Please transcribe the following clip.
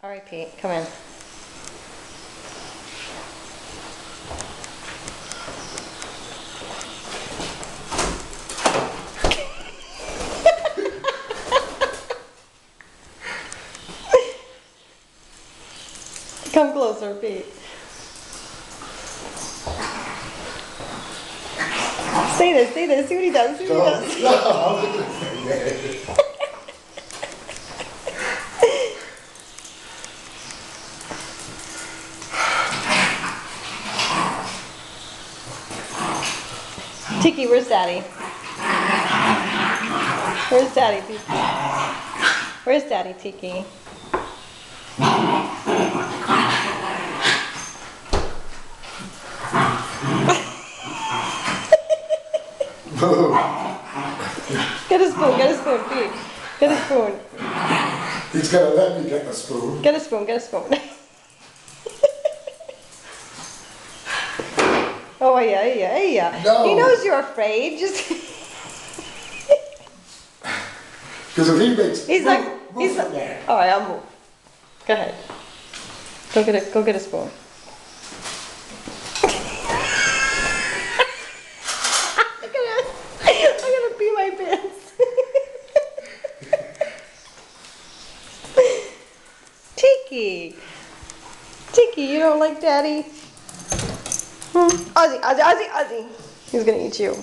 All right, Pete, come in. Come closer, Pete. Say this, see what he does, see what he does. Tiki, where's Daddy? Where's Daddy, Tiki? Where's Daddy, Tiki? Get a spoon, Pete. Get a spoon. He's gonna let me get the spoon. Get a spoon, get a spoon. Oh, yeah. No. He knows you're afraid. Just. Because if he makes. He's like. There. All right, I'll move. Go ahead. Go get a spoon. I'm gonna pee my pants. Tiki, you don't like Daddy? Ozzy. He's gonna eat you.